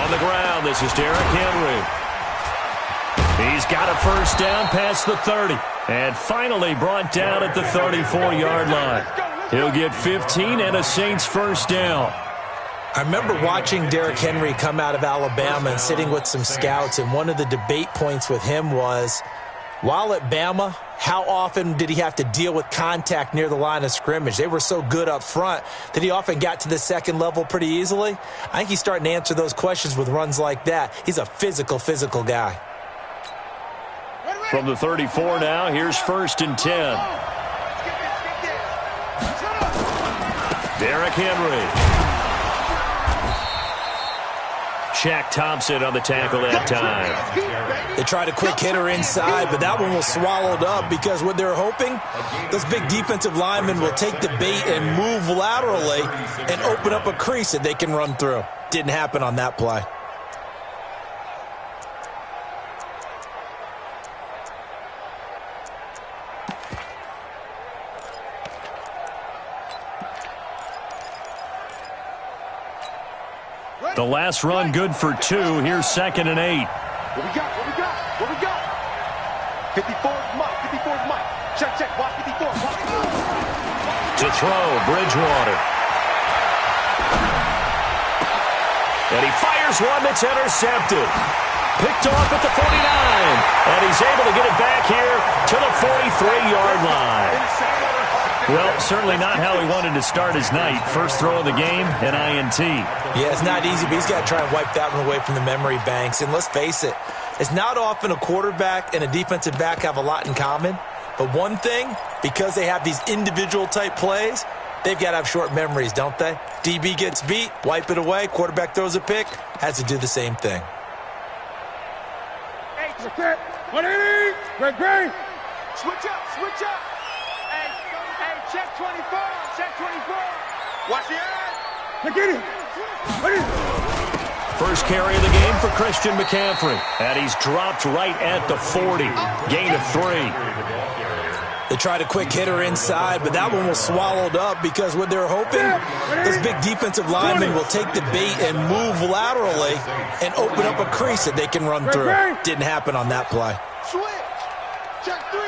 On the ground, this is Derrick Henry. He's got a first down past the 30. And finally brought down at the 34-yard line. He'll get 15 and a Saints first down. I remember watching Derrick Henry come out of Alabama and sitting with some scouts, and one of the debate points with him was, while at Bama, how often did he have to deal with contact near the line of scrimmage? They were so good up front that he often got to the second level pretty easily. I think he's starting to answer those questions with runs like that. He's a physical guy. From the 34 now, here's 1st and 10. Derrick Henry. Shaq Thompson on the tackle that time. They tried a quick hitter inside, but that one was swallowed up because what they're hoping, those big defensive linemen will take the bait and move laterally and open up a crease that they can run through. Didn't happen on that play. The last run good for 2. Here's 2nd and 8. What we got? 54's Mike. 54's Mike. Check. Watch 54. To throw, Bridgewater. And he fires one that's intercepted. Picked off at the 49. And he's able to get it back here to the 43-yard line. Well, certainly not how he wanted to start his night. First throw of the game, an INT. Yeah, it's not easy, but he's got to try and wipe that one away from the memory banks. And let's face it, it's not often a quarterback and a defensive back have a lot in common. But one thing, because they have these individual type plays, they've got to have short memories, don't they? DB gets beat, wipe it away, quarterback throws a pick, has to do the same thing. Hey, 180, great. Switch up. Hey, check 24. Watch the eye. Get it. First carry of the game for Christian McCaffrey. And he's dropped right at the 40. Gain of 3. They tried a quick hitter inside, but that one was swallowed up because what they're hoping, those big defensive linemen will take the bait and move laterally and open up a crease that they can run through. Didn't happen on that play. Switch. Check 3.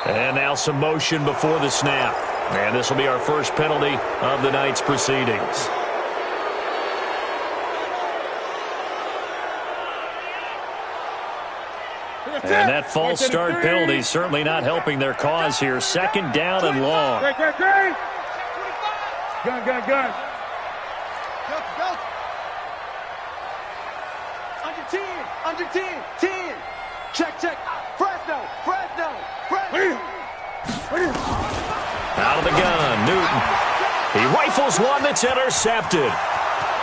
And now some motion before the snap. And this will be our first penalty of the night's proceedings. And that false start penalty certainly not helping their cause here. 2nd down and long. Great. Gun. Go. Under 10. Check. Fresno. Out of the gun, Newton. He rifles one that's intercepted.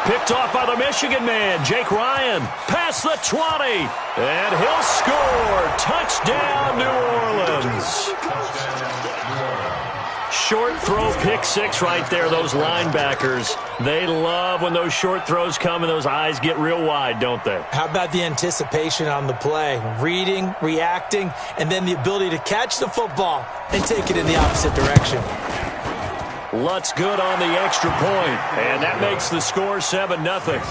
Picked off by the Michigan man, Jake Ryan. Past the 20. And he'll score. Touchdown, New Orleans. Short throw, pick 6 right there. Those linebackers, they love when those short throws come and those eyes get real wide, don't they? How about the anticipation on the play? Reading, reacting, and then the ability to catch the football and take it in the opposite direction. Lutz good on the extra point, and that makes the score 7-0.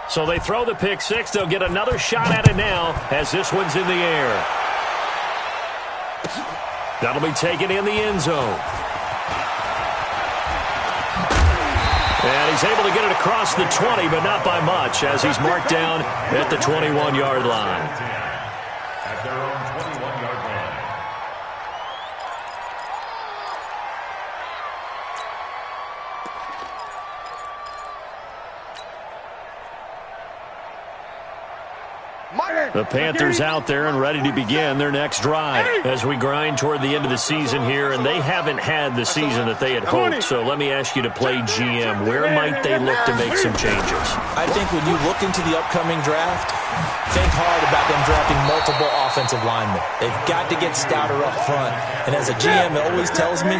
So they throw the pick 6. They'll get another shot at it now as this one's in the air. That'll be taken in the end zone. And he's able to get it across the 20, but not by much as he's marked down at the 21-yard line. At their own 21-yard line. The Panthers out there and ready to begin their next drive as we grind toward the end of the season here, and they haven't had the season that they had hoped. So let me ask you to play GM. Where might they look to make some changes? I think when you look into the upcoming draft, think hard about them drafting multiple offensive linemen. They've got to get stouter up front. And as a GM, it always tells me,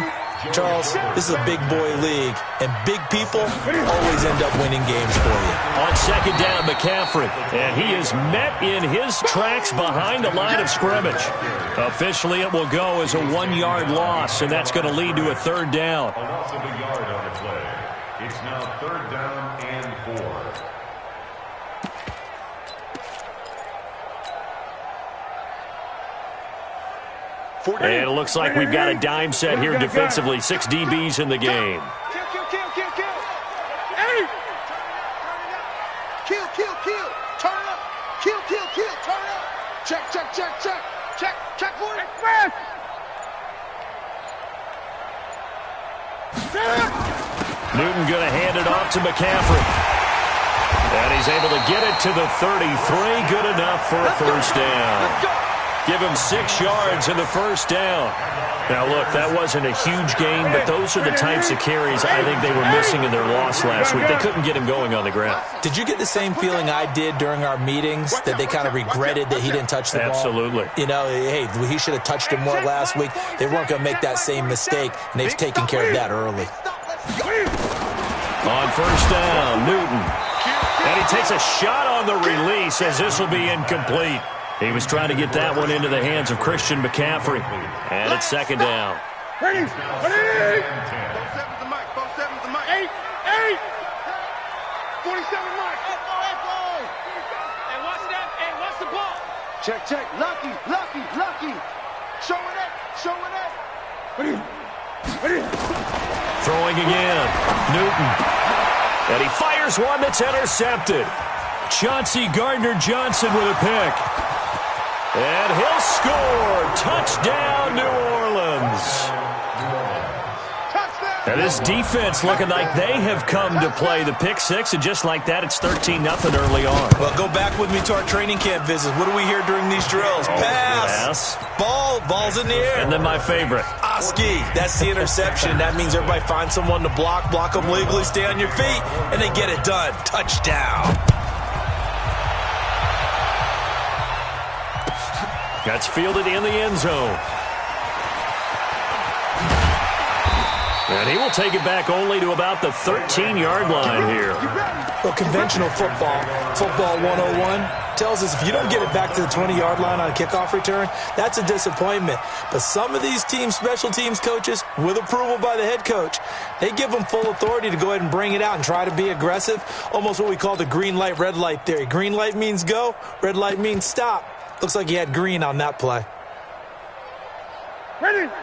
Charles, this is a big boy league, and big people always end up winning games for you. On second down, McCaffrey, and he is met in his tracks behind the line of scrimmage. Officially, it will go as a 1-yard loss, and that's going to lead to a third down. A loss of a yard on the play. It's now third down and 4. And it looks like we've got a dime set here defensively. 6 DBs in the game. Kill, kill, kill, kill, kill. Hey! Kill, kill, kill. Turn it up. Kill, kill, kill. Turn it up. Check, check, check, check. Check, check for it. Express! Newton going to hand it off to McCaffrey. And he's able to get it to the 33. Good enough for a first down. Let's go. Give him 6 yards in the first down. Now, look, that wasn't a huge gain, but those are the types of carries I think they were missing in their loss last week. They couldn't get him going on the ground. Did you get the same feeling I did during our meetings, that they kind of regretted that he didn't touch the ball? Absolutely. You know, hey, he should have touched it more last week. They weren't going to make that same mistake, and they've taken care of that early. On first down, Newton. And he takes a shot on the release as this will be incomplete. He was trying to get that one into the hands of Christian McCaffrey. And it's second down. Ready? Ready? 47's the mic. 47's the mic. 8. 47 mic. Hey, watch that. Hey, watch the ball. Check, check. Lucky, lucky, lucky. Showing it. Showing it. Ready? Ready? Throwing again. Newton. And he fires one that's intercepted. Chauncey Gardner-Johnson with a pick. And he'll score. Touchdown, New Orleans. And this defense looking like they have come to play the pick six, and just like that, it's 13-0 early on. Well, go back with me to our training camp visits. What do we hear during these drills? Pass. Ball's in the air. And then my favorite. Oski. That's the interception. That means everybody finds someone to block them legally, stay on your feet, and they get it done. Touchdown. That's fielded in the end zone. And he will take it back only to about the 13-yard line here. Well, conventional football 101, tells us if you don't get it back to the 20-yard line on a kickoff return, that's a disappointment. But some of these teams, special teams coaches, with approval by the head coach, they give them full authority to go ahead and bring it out and try to be aggressive, almost what we call the green light, red light theory. Green light means go, red light means stop. Looks like he had green on that play.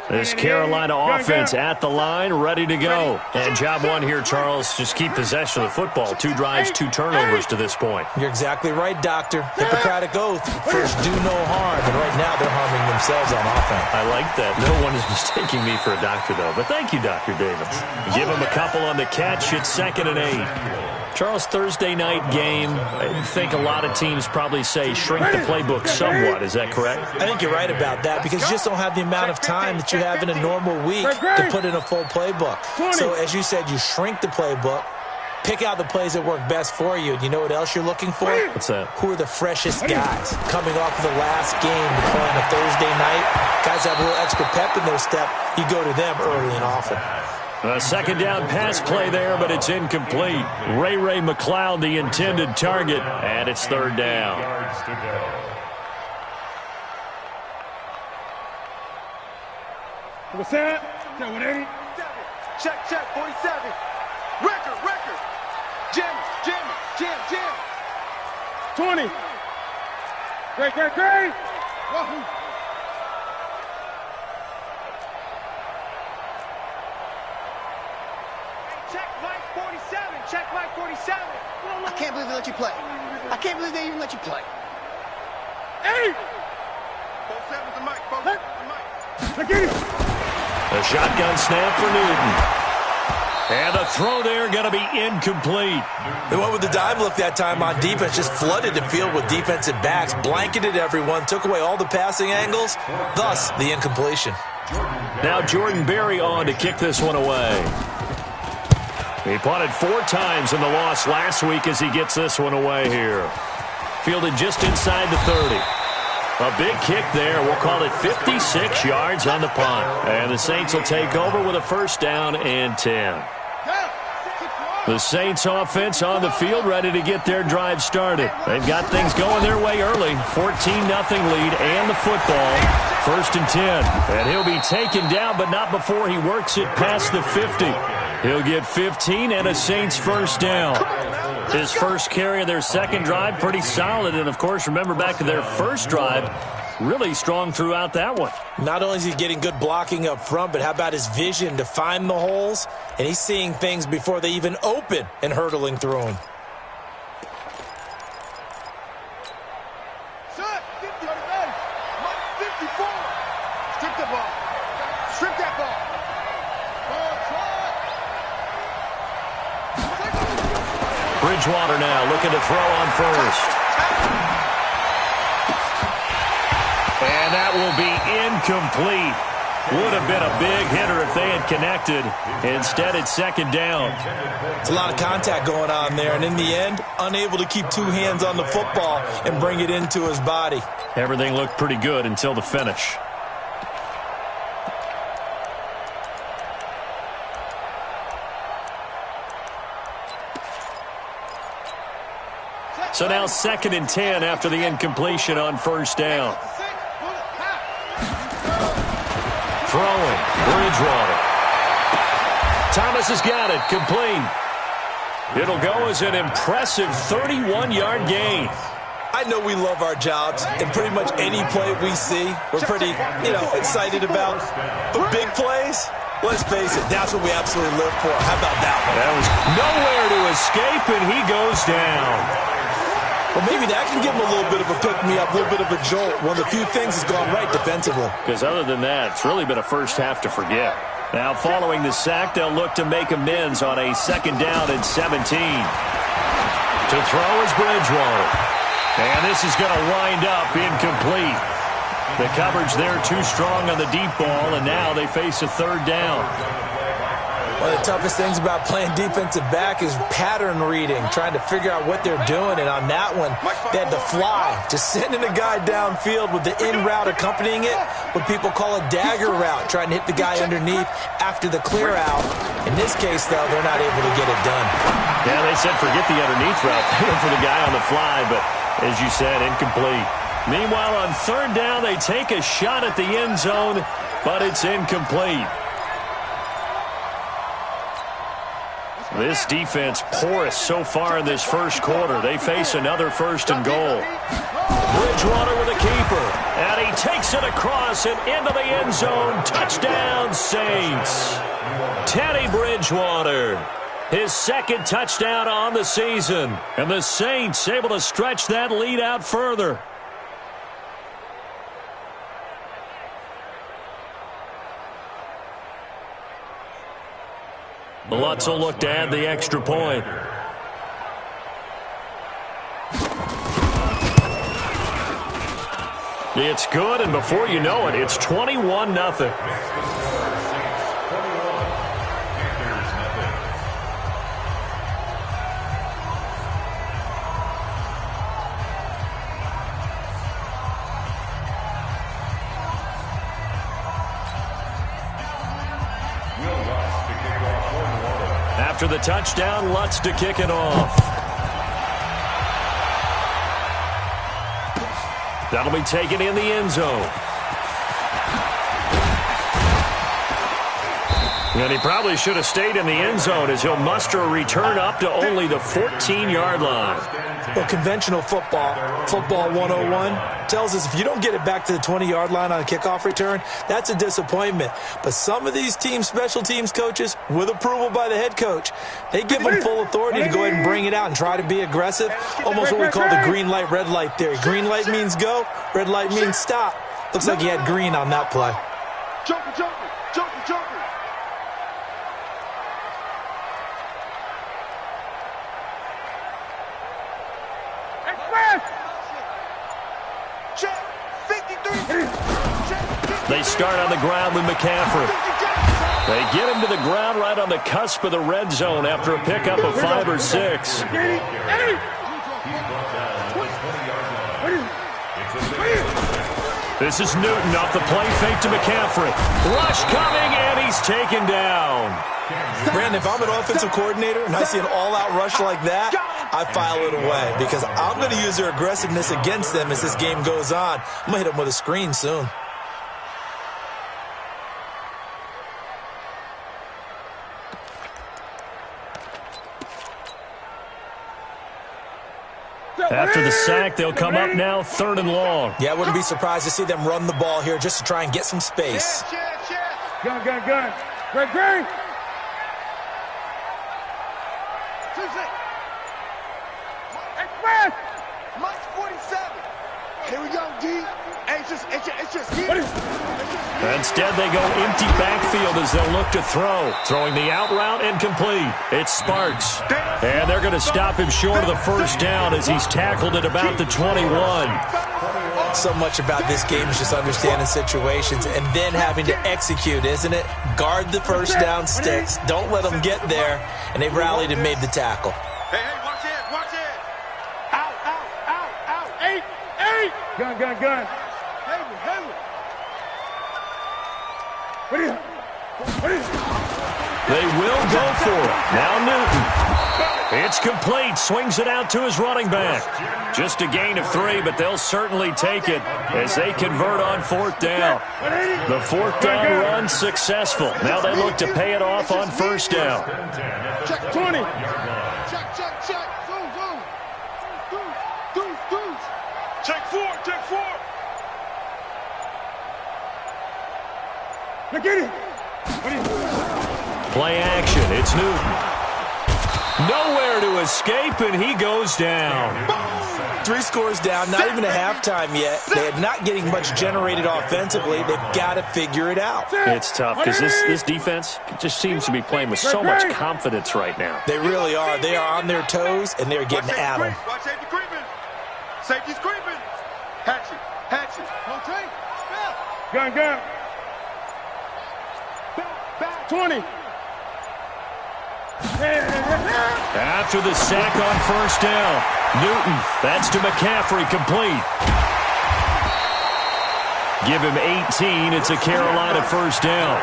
This Carolina offense at the line, ready to go. And job one here, Charles, just keep possession of the football. 2 drives, 2 turnovers to this point. You're exactly right, Doctor. Hippocratic oath. First, do no harm. And right now, they're harming themselves on offense. I like that. No one is mistaking me for a doctor, though. But thank you, Dr. Davis. Give him a couple on the catch. It's 2nd and 8. Charles, Thursday night game, I think a lot of teams probably say shrink the playbook somewhat. Is that correct? I think you're right about that because you just don't have the amount of time that you have in a normal week to put in a full playbook. So, as you said, you shrink the playbook, pick out the plays that work best for you. And you know what else you're looking for? What's that? Who are the freshest guys coming off of the last game to play on a Thursday night? Guys have a little extra pep in their step. You go to them early and often. A second down pass play there, but it's incomplete. Ray McLeod, the intended target, and it's 3rd down. What's that? 180. Check, 47. Record. Jam. 20. Great. Wahoo. Check Mike 47. I can't believe they let you play. I can't believe they even let you play. 8. 47's the mic. 47's the mic. A shotgun snap for Newton. And the throw there going to be incomplete. They went with the dime look that time on defense, just flooded the field with defensive backs, blanketed everyone, took away all the passing angles, thus the incompletion. Now Jordan Berry on to kick this one away. He punted 4 times in the loss last week as he gets this one away here. Fielded just inside the 30. A big kick there. We'll call it 56 yards on the punt. And the Saints will take over with a first down and 10. The Saints offense on the field ready to get their drive started. They've got things going their way early. 14-0 lead and the football. First and 10. And he'll be taken down, but not before he works it past the 50. He'll get 15 and a Saints first down. His first carry of their second drive, pretty solid. And, of course, remember back to their first drive, really strong throughout that one. Not only is he getting good blocking up front, but how about his vision to find the holes? And he's seeing things before they even open and hurtling through them. Set, 50 on the bench. 54. Strip the ball. Strip that ball. Bridgewater now looking to throw on first. And that will be incomplete. Would have been a big hitter if they had connected. Instead, it's second down. It's a lot of contact going on there, and in the end, unable to keep 2 hands on the football and bring it into his body. Everything looked pretty good until the finish. So now second and 10 after the incompletion on first down. Throwing, Bridgewater. Thomas has got it, complete. It'll go as an impressive 31-yard gain. I know we love our jobs, and pretty much any play we see, we're pretty, excited about. But big plays, let's face it, that's what we absolutely live for. How about that one? That was nowhere to escape, and he goes down. Well, maybe that can give him a little bit of a pick-me-up, a little bit of a jolt. One of the few things has gone right defensively. Because other than that, it's really been a first half to forget. Now, following the sack, they'll look to make amends on a second down and 17. To throw is Bridgewater. And this is going to wind up incomplete. The coverage there too strong on the deep ball, and now they face a third down. One of the toughest things about playing defensive back is pattern reading, trying to figure out what they're doing. And on that one, they had to fly, just sending a guy downfield with the in route accompanying it, what people call a dagger route, trying to hit the guy underneath after the clear out. In this case, though, they're not able to get it done. Yeah, they said forget the underneath route. They went for the guy on the fly, but as you said, incomplete. Meanwhile, on third down, they take a shot at the end zone, but it's incomplete. This defense porous so far in this first quarter. They face another first and goal. Bridgewater with a keeper. And he takes it across and into the end zone. Touchdown, Saints. Teddy Bridgewater. His second touchdown on the season. And the Saints able to stretch that lead out further. Lutz will look to add the extra point. It's good, and before you know it, it's 21-0. After the touchdown, Lutz to kick it off. That'll be taken in the end zone. And he probably should have stayed in the end zone as he'll muster a return up to only the 14-yard line. Well, conventional football 101, tells us if you don't get it back to the 20-yard line on a kickoff return, that's a disappointment. But some of these special teams coaches, with approval by the head coach, they give them full authority to go ahead and bring it out and try to be aggressive. Almost what we call the green light, red light theory. Green light means go, red light means stop. Looks like he had green on that play. Joker, joker, joker, joker. Check. 53. Check. They start on the ground with McCaffrey. They get him to the ground right on the cusp of the red zone after a pickup of 5 or 6. This is Newton off the play fake to McCaffrey. Rush coming, and he's taken down. Brandon, if I'm an offensive coordinator and I see an all-out rush like that, I file it away because I'm going to use their aggressiveness against them as this game goes on. I'm going to hit them with a screen soon. After the sack, they'll come up now 3rd and long. Yeah, I wouldn't be surprised to see them run the ball here just to try and get some space. Gun. Great. Express. Mike's 47. Here we go, D. It's just here. Instead, they go empty backfield as they'll look to throw. Throwing the out route incomplete. It's Sparks. And they're going to stop him short of the first down as he's tackled at about the 21. So much about this game is just understanding situations and then having to execute, isn't it? Guard the first down sticks. Don't let them get there. And they rallied and made the tackle. Hey, watch it. Out. 8. Gun. Heavy. What is it? They will go for it. Now Newton. It's complete. Swings it out to his running back. Just a gain of 3, but they'll certainly take it as they convert on 4th down. The 4th down run successful. Now they look to pay it off on 1st down. Check 20. Check. Deuce. Check 4. Look at it. Play action. It's Newton. Nowhere to escape, and he goes down. 3 scores down, not even a halftime yet. They're not getting much generated offensively. They've got to figure it out. It's tough because this defense just seems to be playing with so much confidence right now. They really are. They are on their toes, and they're getting at them. Watch safety creeping. Safety's creeping. Hatchet. Gun. Back. 20. After the sack on 1st down, Newton, that's to McCaffrey, complete. Give him 18, it's a Carolina 1st down.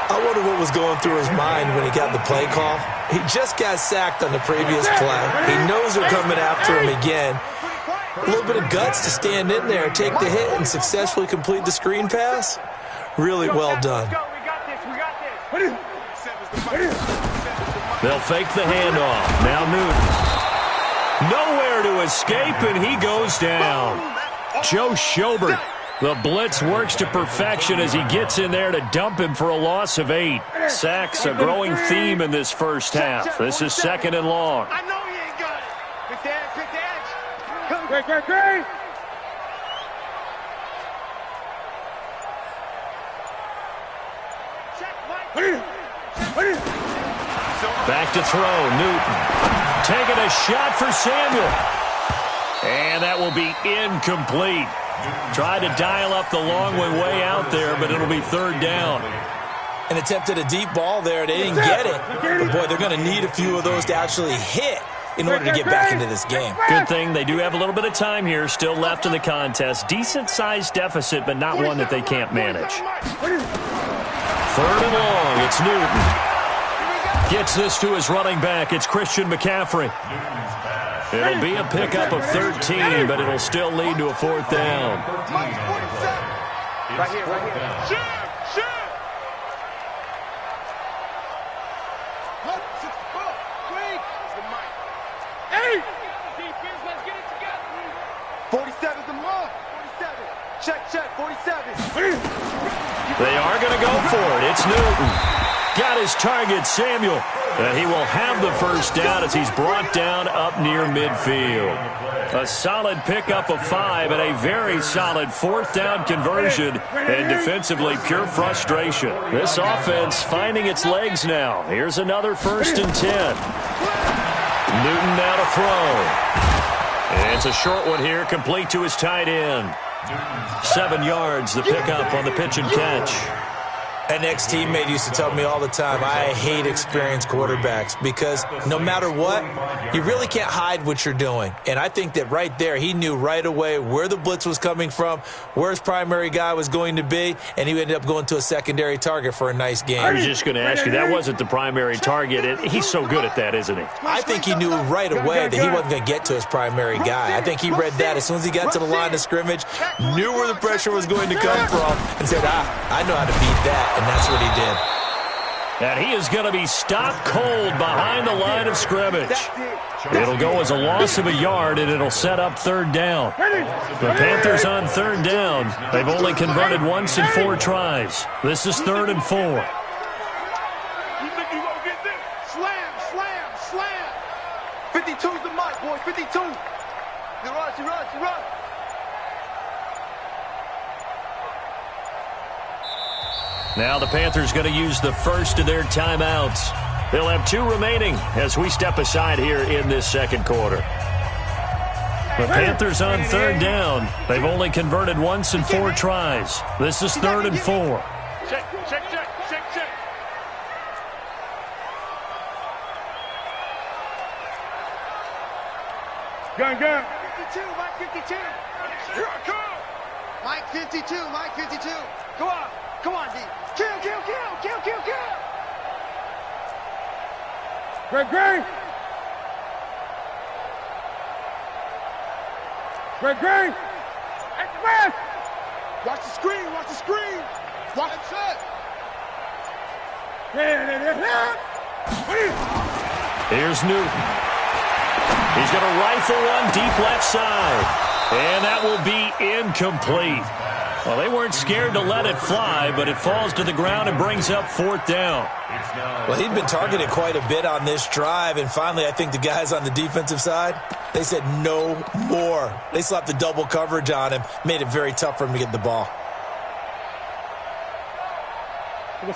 I wonder what was going through his mind when he got the play call. He just got sacked on the previous play. He knows they're coming after him again. A little bit of guts to stand in there, take the hit, and successfully complete the screen pass. Really well done. We got this. They'll fake the handoff. Now Newton. Nowhere to escape, and he goes down. Joe Schobert. The blitz works to perfection as he gets in there to dump him for a loss of 8. Sacks, a growing theme in this first half. This is 2nd and long. I know he ain't got it. Quick edge. Great. Back to throw, Newton. Taking a shot for Samuel. And that will be incomplete. Tried to dial up the long way out there, but it'll be 3rd down. And attempted a deep ball there. They didn't get it. But, boy, they're going to need a few of those to actually hit in order to get back into this game. Good thing they do have a little bit of time here still left in the contest. Decent-sized deficit, but not one that they can't manage. 3rd and long. It's Newton. Gets this to his running back. It's Christian McCaffrey. It'll be a pickup of 13, but it'll still lead to a 4th down. Right here. Shoot. Hey! Defense, let's get it together. 47's the mark. 47. Check. 47. They are going to go for it. It's Newton. Got his target, Samuel. He will have the first down as he's brought down up near midfield. A solid pickup of 5 and a very solid 4th down conversion. And defensively, pure frustration. This offense finding its legs now. Here's another 1st and 10. Newton now to throw. And it's a short one here, complete to his tight end. 7 yards, the pickup on the pitch and catch. An ex-teammate used to tell me all the time, I hate experienced quarterbacks because no matter what, you really can't hide what you're doing. And I think that right there, he knew right away where the blitz was coming from, where his primary guy was going to be, and he ended up going to a secondary target for a nice game. I was just going to ask you, that wasn't the primary target. He's so good at that, isn't he? I think he knew right away that he wasn't going to get to his primary guy. I think he read that as soon as he got to the line of scrimmage, knew where the pressure was going to come from, and said, I know how to beat that. And that's what he did. And he is going to be stopped cold behind the line of scrimmage. It'll go as a loss of a yard, and it'll set up 3rd down. The Panthers on 3rd down. They've only converted once in 4 tries. This is 3rd and 4. You think you gonna get this? Slam, slam, slam. 52's the mic, boy. 52. You rush. Now the Panthers going to use the first of their timeouts. They'll have 2 remaining as we step aside here in this second quarter. The Panthers on 3rd down. They've only converted once in 4 tries. This is 3rd and 4. Check. Gun. 52, Mike 52. Here I come. Mike 52. Come on, D. Kill. Greg. Express. Watch the screen. Watch the shot. Here's Newton. He's going to rifle one deep left side. And that will be incomplete. Well, they weren't scared to let it fly, but it falls to the ground and brings up 4th down. Well, he'd been targeted quite a bit on this drive, and finally I think the guys on the defensive side, they said no more. They slapped the double coverage on him, made it very tough for him to get the ball.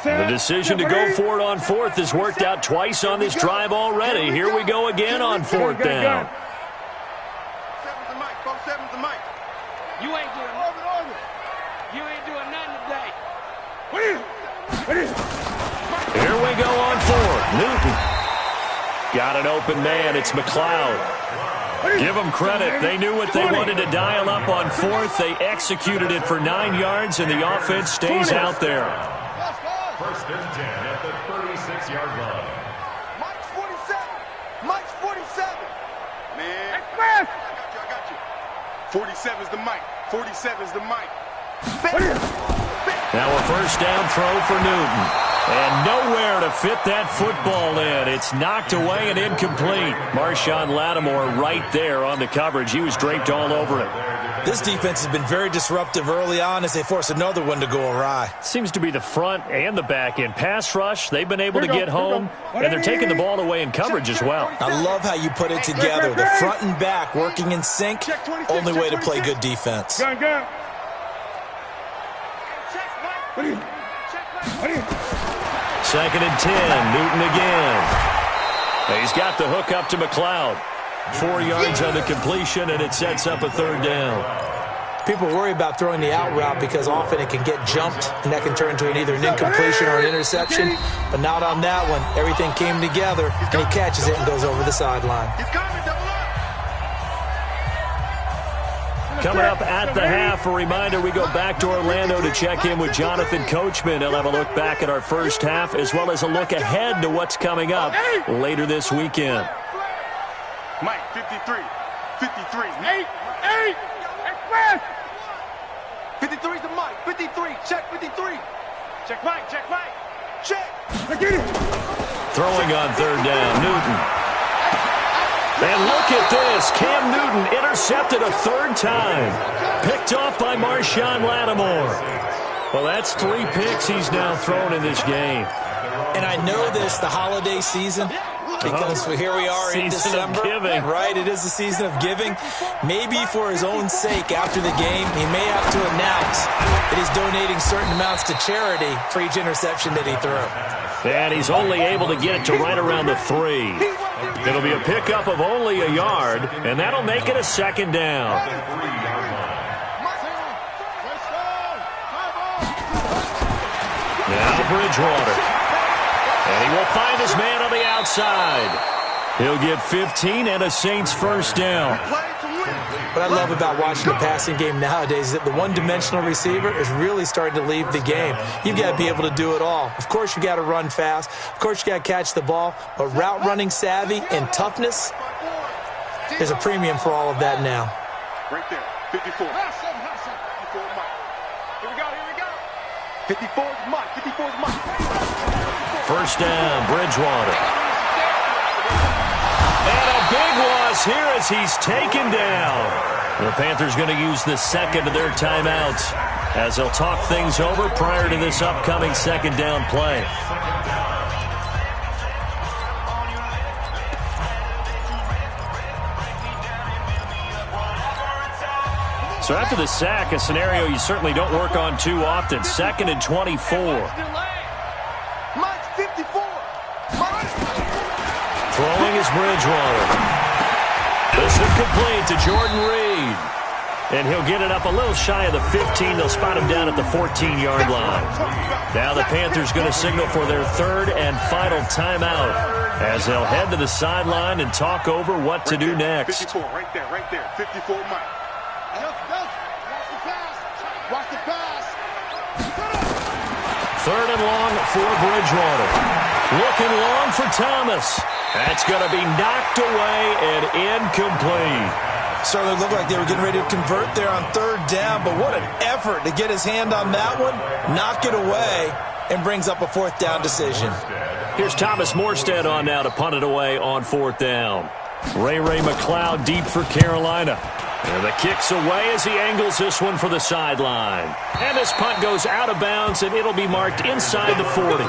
The decision to go for it on 4th has worked out twice on this drive already. Here we go again on 4th down. 7's the mic. 7's the mic. You ain't doing nothing. You ain't doing nothing today. Here we go on 4th. Newton. Got an open man. It's McLeod. Give them credit. They knew what they wanted to dial up on 4th. They executed it for 9 yards, and the offense stays out there. 1st and 10 at the 36-yard line. Mike's 47. Man. Express. I got you. 47's the mic. 47's the mic. Now a 1st down throw for Newton. And nowhere to fit that football in. It's knocked away and incomplete. Marshawn Lattimore right there on the coverage. He was draped all over it. This defense has been very disruptive early on as they force another one to go awry. Seems to be the front and the back end. Pass rush, they've been able to get home, and they're taking the ball away in coverage as well. I love how you put it together. The front and back working in sync, only way to play good defense. Gun. 2nd and 10, Newton again. He's got the hook up to McLeod. 4 yards on the completion, and it sets up a 3rd down. People worry about throwing the out route because often it can get jumped, and that can turn into either an incompletion or an interception. But not on that one. Everything came together, and he catches it and goes over the sideline. Coming up at the half, a reminder, we go back to Orlando to check in with Jonathan Coachman. He'll have a look back at our first half as well as a look ahead to what's coming up later this weekend. Mike, 53. 8. Express. 53's the mic. 53. Check 53. Check Mike. Check. Throwing on 3rd down, Newton. And look at this. Cam Newton intercepted a 3rd time. Picked off by Marshawn Lattimore. Well, that's 3 picks he's now thrown in this game. And I know this, the holiday season, because here we are in December. Right, it is the season of giving. Maybe for his own sake, after the game, he may have to announce that he's donating certain amounts to charity for each interception that he threw. And he's only able to get it to right around the 3. It'll be a pickup of only a yard, and that'll make it a second down. Now Bridgewater. And he will find his man on the outside. He'll get 15 and a Saints first down. What I love about watching the passing game nowadays is that the one-dimensional receiver is really starting to leave the game. You've got to be able to do it all. Of course, you got to run fast. Of course, you got to catch the ball. But route running savvy and toughness, there's a premium for all of that now. Right there, 54. 54 Mike. Here we go, here we go. 54 is Mike, 54 is Mike. First down, Bridgewater. And a big loss here as he's taken down. The Panthers going to use the second of their timeouts as they'll talk things over prior to this upcoming second down play. So after the sack, a scenario you certainly don't work on too often. 2nd and 24. Mike's 54. Throwing is Bridgewater. This is complete to Jordan Reed. And he'll get it up a little shy of the 15. They'll spot him down at the 14-yard line. Now the Panthers going to signal for their third and final timeout as they'll head to the sideline and talk over what to do next. 54, right there. 54 Mike. Watch the pass. Third and long for Bridgewater. Looking long for Thomas. That's going to be knocked away and incomplete. Certainly looked like they were getting ready to convert there on third down, but what an effort to get his hand on that one, knock it away, and brings up a fourth down decision. Here's Thomas Morstead on now to punt it away on fourth down. Ray McLeod deep for Carolina. And the kick's away as he angles this one for the sideline. And this punt goes out of bounds, and it'll be marked inside the 40.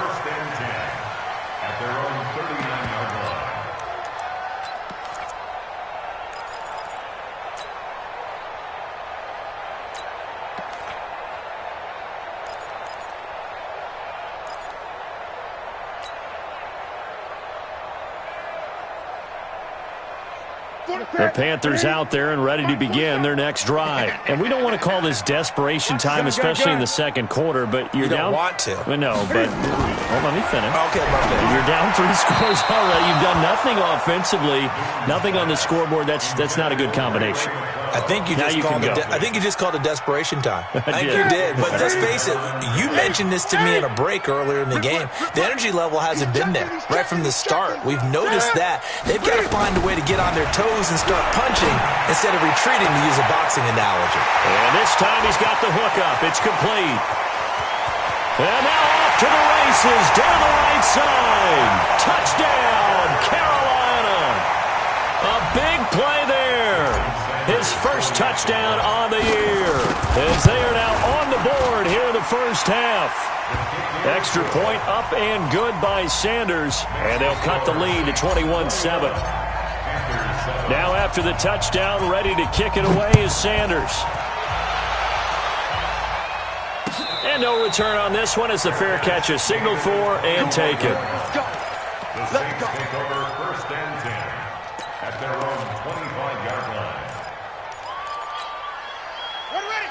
The Panthers out there and ready to begin their next drive. And we don't want to call this desperation time, especially in the second quarter, but you're down. You don't want to. No, but hold on, let me finish. Okay, perfect. You're down 3 scores already. You've done nothing offensively, nothing on the scoreboard. That's not a good combination. I think you just called it desperation time. I think you did. But let's face it, you mentioned this to me in a break earlier in the game. The energy level hasn't been there right from the start. We've noticed that. They've got to find a way to get on their toes and start punching instead of retreating, to use a boxing analogy. And this time he's got the hook up. It's complete. And now off to the races down the right side. Touchdown, Carolina. A big play there. His first touchdown on the year as they are now on the board here in the first half. Extra point up and good by Sanders, and they'll cut the lead to 21-7. Now after the touchdown, ready to kick it away is Sanders. And no return on this one as the fair catch is signaled for and taken. The Saints take over 1st and 10 at their own 25-yard line.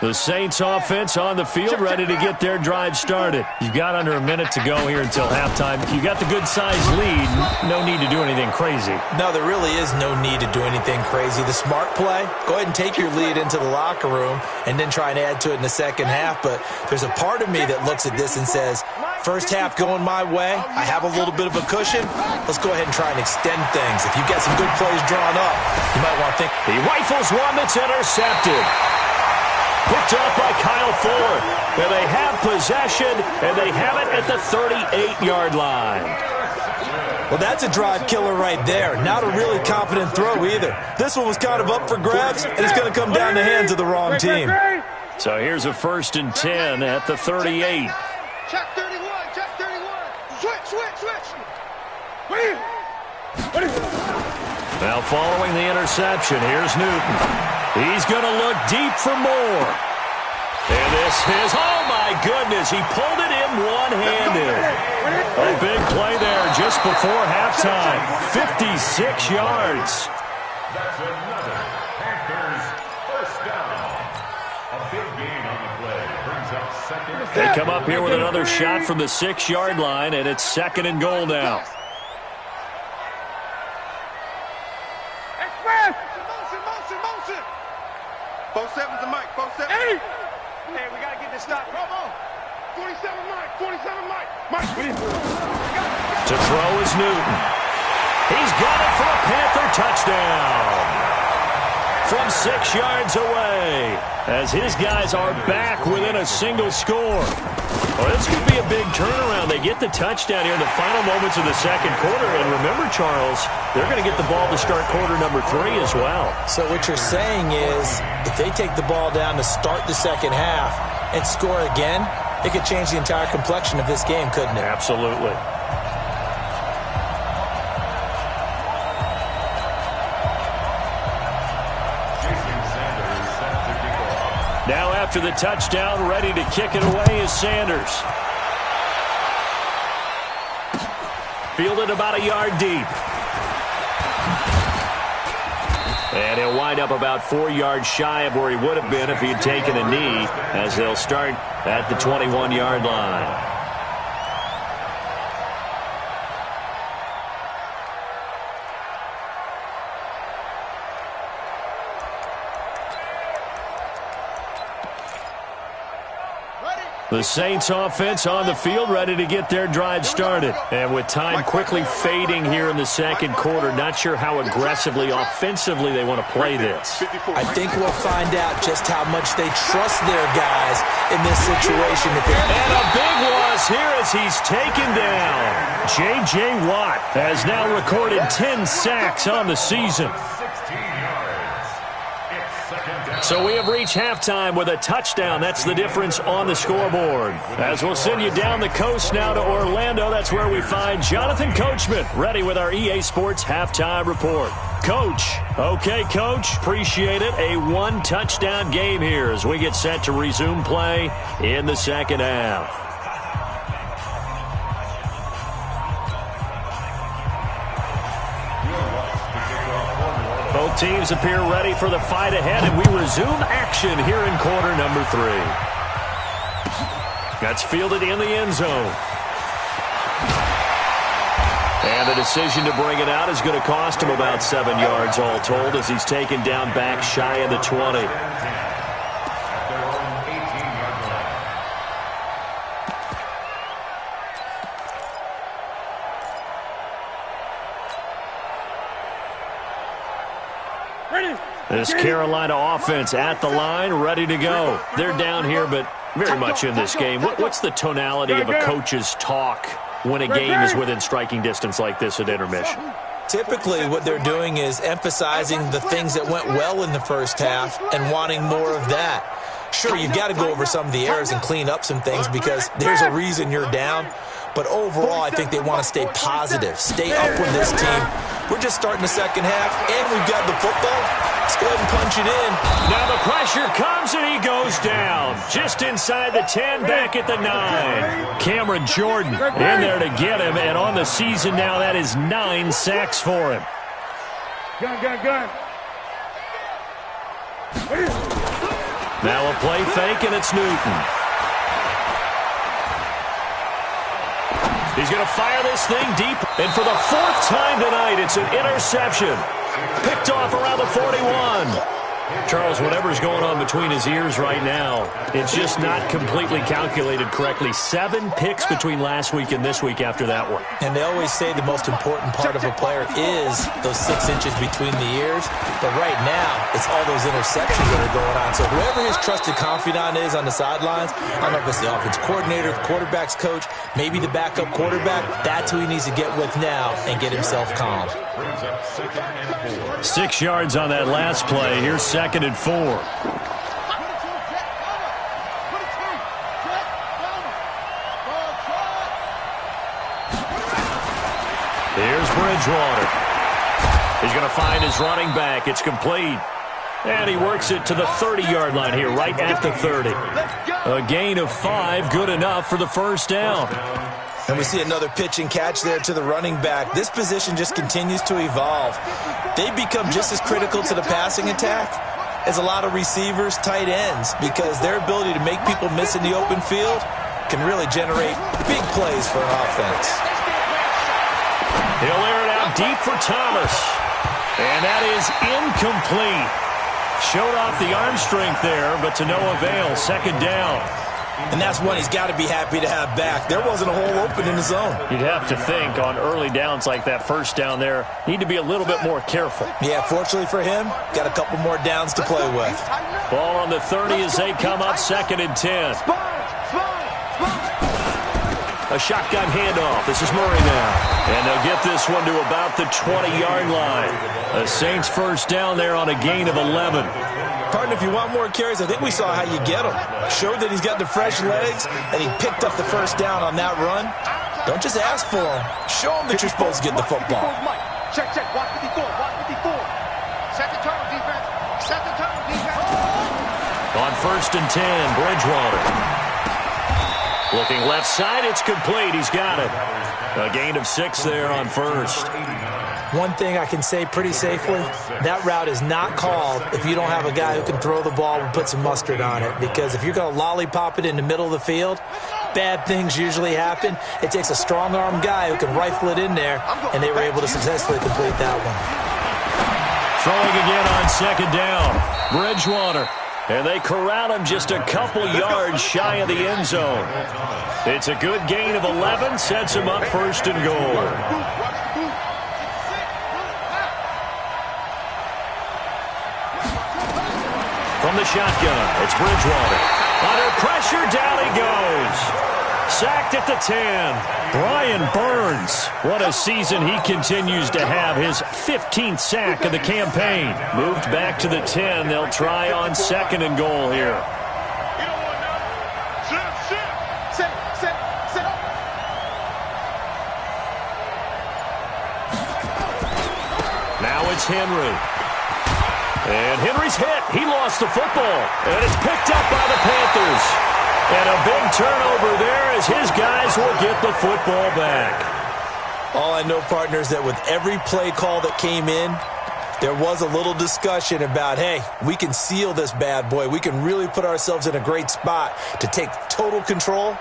The Saints offense on the field, ready to get their drive started. You've got under a minute to go here until halftime. You got the good-sized lead. No need to do anything crazy. No, there really is no need to do anything crazy. The smart play, go ahead and take your lead into the locker room and then try and add to it in the second half. But there's a part of me that looks at this and says, first half going my way, I have a little bit of a cushion. Let's go ahead and try and extend things. If you've got some good plays drawn up, you might want to think. He rifles one that's intercepted. Picked up by Kyle Fuller. And they have possession, and they have it at the 38-yard line. Well, that's a drive killer right there. Not a really confident throw either. This one was kind of up for grabs, and it's going to come down the hands of the wrong team. So here's a 1st and 10 at the 38. Check 31, check 31. Switch. Now following the interception, here's Newton. He's going to look deep for more. And This is, oh my goodness, he pulled it in one-handed. A big play there just before halftime. 56 yards. That's another Panthers first down. A big gain on the play brings up second. They come up here with another shot from the 6-yard line, and it's 2nd and goal now. Motion. 4-7's the mic. 4-7. Hey, we got to get this stop. Come on. 47 Mike. To throw is Newton. He's got it for a Panther touchdown. From 6 yards away, as his guys are back within a single score. Well, this could be a big turnaround. They get the touchdown here in the final moments of the second quarter. And remember, Charles, they're going to get the ball to start quarter number 3 as well. So what you're saying is if they take the ball down to start the second half and score again, it could change the entire complexion of this game, couldn't it? Absolutely. Now after the touchdown, ready to kick it away is Sanders. Fielded about a yard deep. And he'll wind up about 4 yards shy of where he would have been if he had taken a knee, as they'll start at the 21-yard line. The Saints offense on the field, ready to get their drive started. And with time quickly fading here in the second quarter, not sure how aggressively, offensively they want to play this. I think we'll find out just how much they trust their guys in this situation. And a big loss here as he's taken down. J.J. Watt has now recorded 10 sacks on the season. So we have reached halftime with a touchdown. That's the difference on the scoreboard. As we'll send you down the coast now to Orlando, that's where we find Jonathan Coachman, ready with our EA Sports halftime report. Coach. Okay, Coach. Appreciate it. A one-touchdown game here as we get set to resume play in the second half. Both teams appear ready for the fight ahead, and we resume action here in quarter number 3. That's fielded in the end zone. And the decision to bring it out is going to cost him about 7 yards all told as he's taken down back shy of the 20. This Carolina offense at the line, ready to go. They're down here, but very much in this game. What's the tonality of a coach's talk when a game is within striking distance like this at intermission? Typically, what they're doing is emphasizing the things that went well in the first half and wanting more of that. Sure, you've got to go over some of the errors and clean up some things because there's a reason you're down. But overall, I think they want to stay positive, stay up with this team. We're just starting the second half, and we've got the football. Let's go ahead and punch it in. Now the pressure comes, and he goes down. Just inside the 10, back at the 9. Cameron Jordan in there to get him, and on the season now, that is 9 sacks for him. Gun. Now a play fake, and it's Newton. He's going to fire this thing deep, and for the 4th time tonight, it's an interception. Picked off around the 41. Charles, whatever's going on between his ears right now, it's just not completely calculated correctly. 7 picks between last week and this week after that one. And they always say the most important part of a player is those 6 inches between the ears. But right now, it's all those interceptions that are going on. So whoever his trusted confidant is on the sidelines, I don't know if it's the offense coordinator, the quarterback's coach, maybe the backup quarterback, that's who he needs to get with now and get himself calm. 6 yards on that last play. Here's 2nd and 4. Here's Bridgewater. He's going to find his running back. It's complete. And he works it to the 30-yard line here, right at the 30. A gain of 5, good enough for the first down. And we see another pitch and catch there to the running back. This position just continues to evolve. They become just as critical to the passing attack as a lot of receivers, tight ends, because their ability to make people miss in the open field can really generate big plays for an offense. He'll air it out deep for Thomas. And that is incomplete. Showed off the arm strength there, but to no avail. Second down. And that's one he's got to be happy to have back. There wasn't a hole open in the zone. You'd have to think on early downs like that first down there, need to be a little bit more careful. Yeah, fortunately for him, got a couple more downs to play with. Ball on the 30 as they come up 2nd and 10. A shotgun handoff. This is Murray now. And they'll get this one to about the 20-yard line. The Saints first down there on a gain of 11. Partner, if you want more carries, I think we saw how you get him. Showed that he's got the fresh legs, and he picked up the first down on that run. Don't just ask for him. Show him that you're supposed to get the football. Check, watch 54, watch 54. Set the turn, defense. Set the turn, defense. On 1st and 10, Bridgewater. Looking left side, it's complete. He's got it. A gain of 6 there on 1st. One thing I can say pretty safely, that route is not called if you don't have a guy who can throw the ball and put some mustard on it. Because if you're going to lollipop it in the middle of the field, bad things usually happen. It takes a strong-arm guy who can rifle it in there, and they were able to successfully complete that one. Throwing again on 2nd down. Bridgewater. And they corral him just a couple yards shy of the end zone. It's a good gain of 11, sets him up 1st and goal. From the shotgun, it's Bridgewater. Under pressure, down he goes. Sacked at the 10. Brian Burns. What a season he continues to have. His 15th sack of the campaign. Moved back to the 10. They'll try on 2nd and goal here. Now it's Henry. And Henry's hit. He lost the football. And it's picked up by the Panthers. And a big turnover there as his guys will get the football back. All I know, partners, that with every play call that came in, there was a little discussion about, hey, we can seal this bad boy. We can really put ourselves in a great spot to take total control.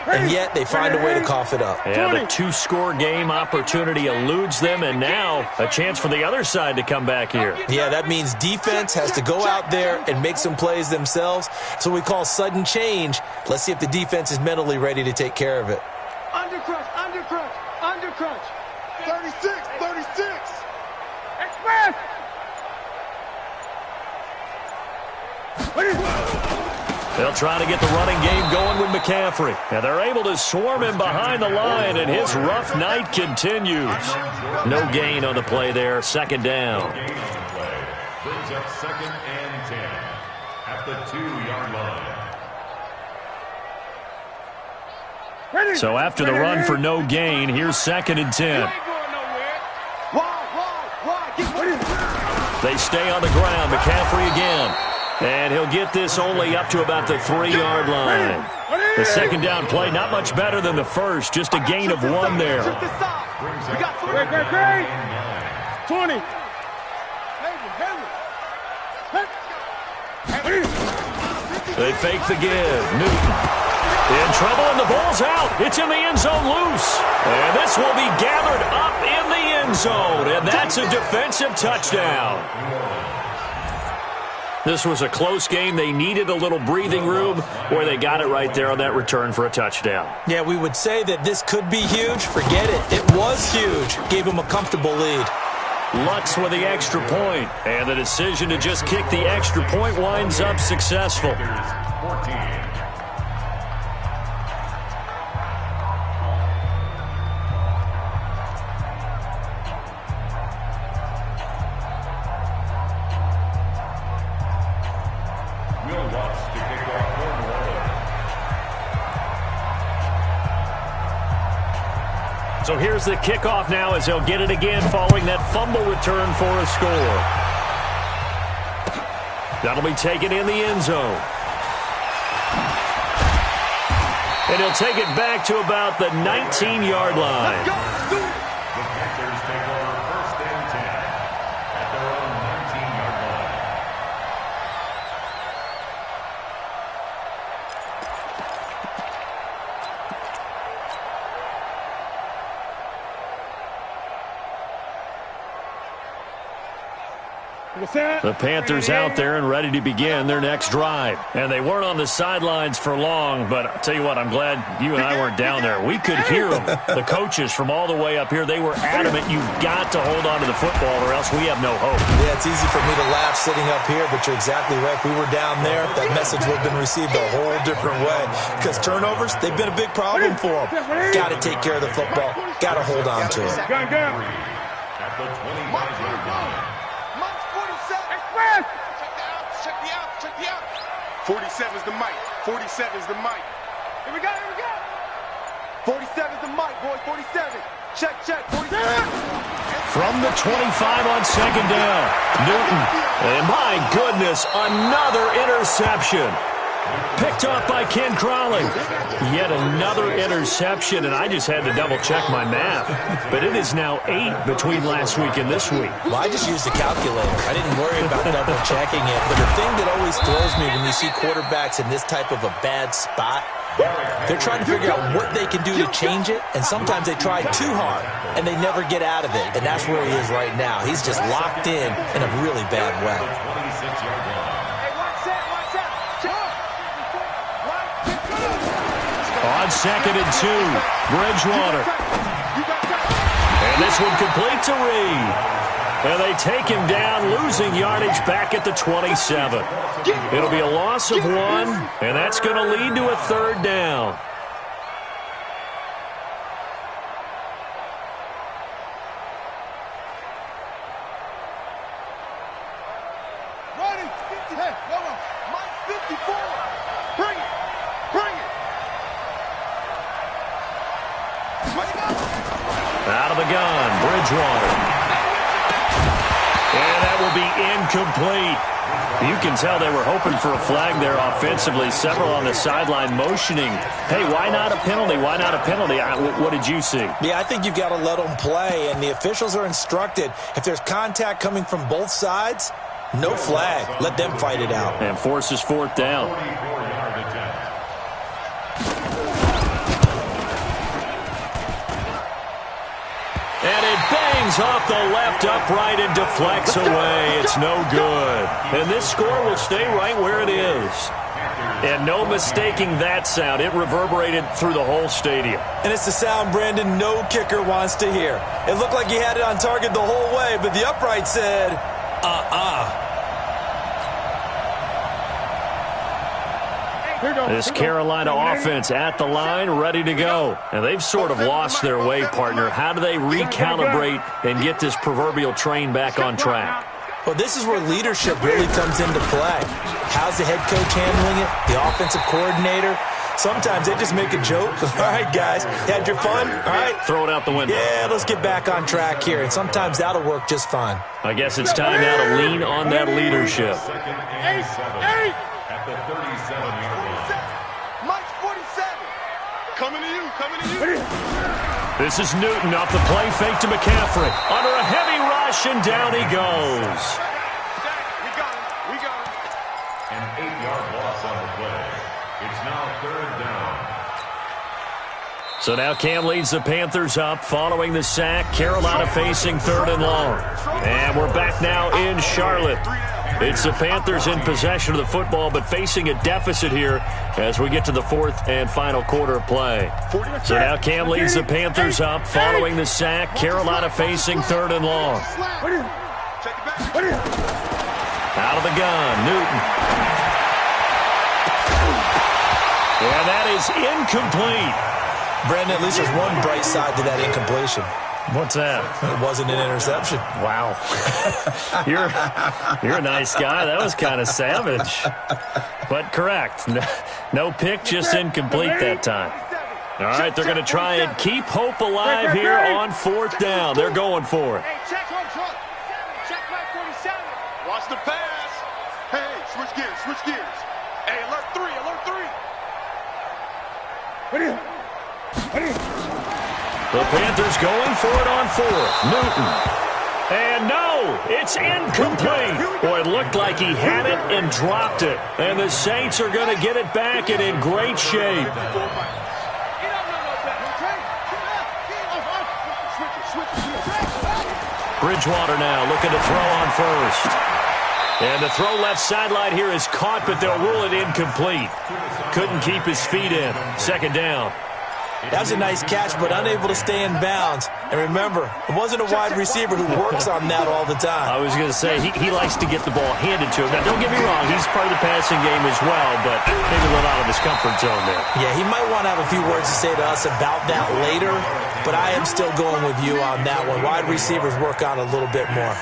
And yet they find a way to cough it up. Yeah, the 2-score game opportunity eludes them, and now a chance for the other side to come back here. Yeah, that means defense has to go out there and make some plays themselves. So we call sudden change. Let's see if the defense is mentally ready to take care of it. Undercrunch, undercrunch, undercrunch. 36, 36. Express. They'll try to get the running game going with McCaffrey. And they're able to swarm him behind the line, and his rough night continues. No gain on the play there. 2nd down. Brings up 2nd and 10 at the 2-yard line. So after the run for no gain, here's 2nd and 10. They stay on the ground. McCaffrey again. And he'll get this only up to about the 3-yard line. The 2nd down play, not much better than the first. Just a gain of 1 there. 20. They fake the give. Newton in trouble, and the ball's out. It's in the end zone loose. And this will be gathered up in the end zone. And that's a defensive touchdown. This was a close game. They needed a little breathing room, where they got it right there on that return for a touchdown. Yeah, we would say that this could be huge. Forget it. It was huge. Gave them a comfortable lead. Lutz with the extra point, and the decision to just kick the extra point winds up successful. 14. So here's the kickoff now as they'll get it again following that fumble return for a score. That'll be taken in the end zone. And he'll take it back to about the 19-yard line. The Panthers take over 1st and 10 at their own 19-yard line. The Panthers out there and ready to begin their next drive. And they weren't on the sidelines for long, but I'll tell you what, I'm glad you and I weren't down there. We could hear them, the coaches from all the way up here. They were adamant, you've got to hold on to the football or else we have no hope. Yeah, it's easy for me to laugh sitting up here, but you're exactly right. If we were down there, that message would have been received a whole different way. Because turnovers, they've been a big problem for them. Got to take care of the football. Got to hold on to it. At the 25-yard line. 47 is the mic. 47 is the mic. Here we go, here we go. 47 is the mic, boys. 47. Check, check. 47. From the 25 on 2nd down, Newton. And my goodness, another interception. Picked off by Ken Crawley. Yet another interception, and I just had to double-check my math. But it is now 8 between last week and this week. Well, I just used a calculator. I didn't worry about double-checking it. But the thing that always throws me when you see quarterbacks in this type of a bad spot, they're trying to figure out what they can do to change it, and sometimes they try too hard, and they never get out of it. And that's where he is right now. He's just locked in a really bad way. 26-yard line. On 2nd and 2, Bridgewater. And this one complete to Reed. And they take him down, losing yardage back at the 27. It'll be a loss of 1, and that's going to lead to a 3rd down. Hey, come on. Mike 54. Bring it. Bring it. Out of the gun, Bridgewater. And that will be incomplete. You can tell they were hoping for a flag there offensively. Several on the sideline motioning, hey, why not a penalty? Why not a penalty? What did you see? Yeah, I think you've got to let them play, and the officials are instructed. If there's contact coming from both sides, no flag. Let them fight it out. And forces 4th down. 44-yard attempt. And it bangs off the left upright and deflects away. It's no good. And this score will stay right where it is. And no mistaking that sound. It reverberated through the whole stadium. And it's the sound, Brandon, no kicker wants to hear. It looked like he had it on target the whole way, but the upright said, This Carolina offense at the line, ready to go. And they've sort of lost their way, partner. How do they recalibrate and get this proverbial train back on track? Well, this is where leadership really comes into play. How's the head coach handling it? The offensive coordinator? Sometimes they just make a joke. All right, guys, had your fun? All right. Throw it out the window. Yeah, let's get back on track here. And sometimes that'll work just fine. I guess it's time now to lean on that leadership. 2nd and 7 at the 37-yard line. Mike's 47. Coming to you. Coming to you. This is Newton off the play fake to McCaffrey. Under a heavy rush, and down he goes. We got him. We got him. An 8-yard loss on the play. It's now 3rd down. So now Cam leads the Panthers up following the sack. Carolina facing 3rd and long. And we're back now in Charlotte. It's the Panthers in possession of the football, but facing a deficit here as we get to the 4th and final quarter of play. So now Cam leads the Panthers up following the sack. Carolina facing 3rd and long. Out of the gun, Newton. Yeah, that is incomplete. Brandon, at least there's one bright side to that incompletion. What's that? It wasn't an interception. Wow. You're a nice guy. That was kind of savage. But correct. No pick, just incomplete that time. All right, they're going to try and keep hope alive here on 4th down. They're going for it. Hey, check back 47. Watch the pass. Hey, switch gears, switch gears. Hey, alert 3, alert 3. The Panthers going for it on fourth. Newton. And no, it's incomplete. Boy, it looked like he had it and dropped it. And the Saints are going to get it back and in great shape. Bridgewater now looking to throw on first. And the throw left sideline here is caught, but they'll rule it incomplete. Couldn't keep his feet in. Second down. That was a nice catch, but unable to stay in bounds. And remember, it wasn't a wide receiver who works on that all the time. I was going to say, he likes to get the ball handed to him. Now, don't get me wrong, he's part of the passing game as well, but maybe a little out of his comfort zone there. Yeah, he might want to have a few words to say to us about that later, but I am still going with you on that one. Wide receivers work on a little bit more.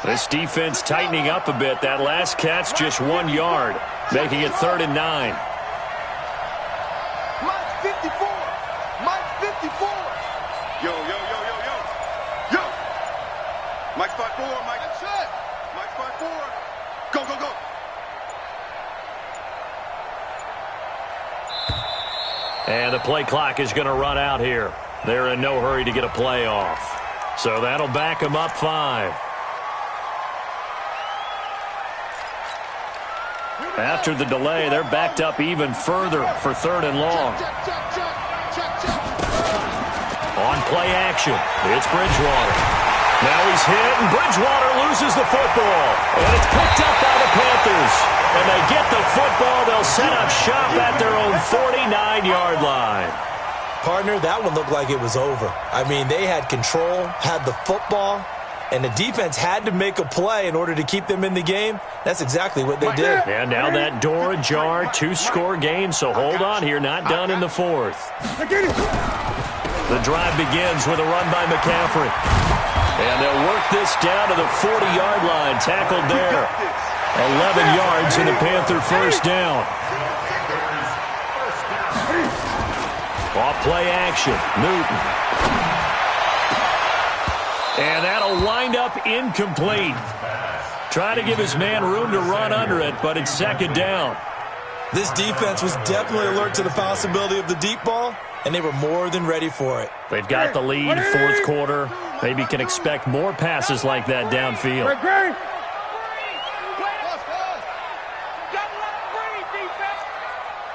This defense tightening up a bit. That last catch just 1 yard, making it 3rd and 9. Mike 54. Mike 54. Yo, yo, yo, yo, yo. Yo. Mike 54. Mike. That's it. Mike 54. Go, go, go. And the play clock is going to run out here. They're in no hurry to get a play off. So that'll back them up 5. After the delay, they're backed up even further for 3rd and long. On play action, it's Bridgewater. Now he's hit, and Bridgewater loses the football. And it's picked up by the Panthers. And they get the football. They'll set up shop at their own 49-yard line. Partner, that one looked like it was over. I mean, they had control, had the football, and the defense had to make a play in order to keep them in the game. That's exactly what they did. And now that door ajar, 2-score game, so hold on here, not done in the 4th. The drive begins with a run by McCaffrey. And they'll work this down to the 40-yard line, tackled there. 11 yards and the Panther first down. Off play action, Newton. And that'll wind up incomplete. Try to give his man room to run under it, but it's 2nd down. This defense was definitely alert to the possibility of the deep ball, and they were more than ready for it. They've got the lead, 4th quarter. Maybe can expect more passes like that downfield.